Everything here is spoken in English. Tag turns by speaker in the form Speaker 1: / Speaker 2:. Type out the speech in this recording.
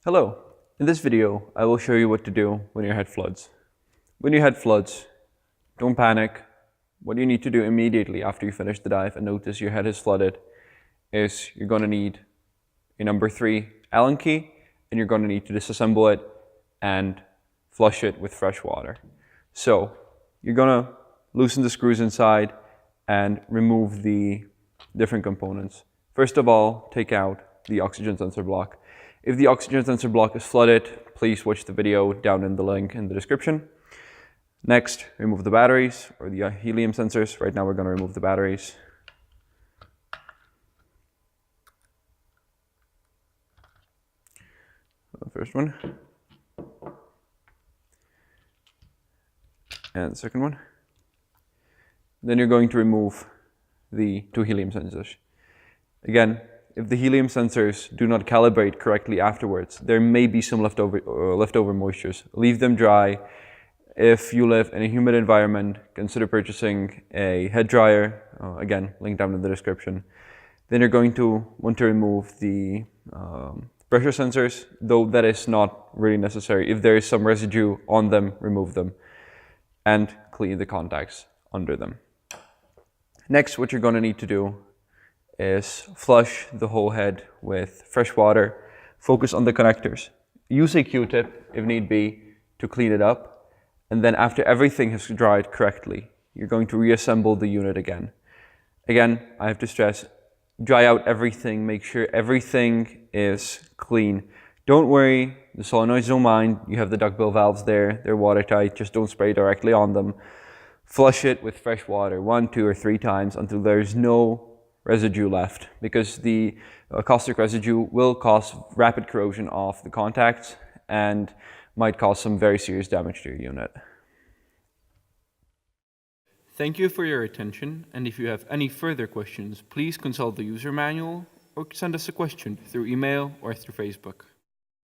Speaker 1: Hello, in this video I will show you what to do when your head floods. When your head floods, don't panic. What you need to do immediately after you finish the dive and notice your head is flooded is you're going to need a number 3 Allen key, and you're going to need to disassemble it and flush it with fresh water. So you're going to loosen the screws inside and remove the different components. First of all, take out the oxygen sensor block. If the oxygen sensor block is flooded, please watch the video down in the link in the description. Next, remove the batteries or the helium sensors. Right now we're going to remove the batteries. The first one. And the second one. Then you're going to remove the 2 helium sensors. Again, if the helium sensors do not calibrate correctly afterwards, there may be some leftover moistures. Leave them dry. If you live in a humid environment, consider purchasing a head dryer. Again, link down in the description. Then you're going to want to remove the pressure sensors, though that is not really necessary. If there is some residue on them, remove them. And clean the contacts under them. Next, what you're going to need to do is flush the whole head with fresh water. Focus on the connectors. Use a Q-tip, if need be, to clean it up. And then after everything has dried correctly, you're going to reassemble the unit again. Again, I have to stress, dry out everything. Make sure everything is clean. Don't worry, the solenoids don't mind. You have the duckbill valves there. They're watertight. Just don't spray directly on them. Flush it with fresh water 1, 2, or 3 times until there's no residue left, because the caustic residue will cause rapid corrosion of the contacts and might cause some very serious damage to your unit. Thank you for your attention, and if you have any further questions, please consult the user manual or send us a question through email or through Facebook.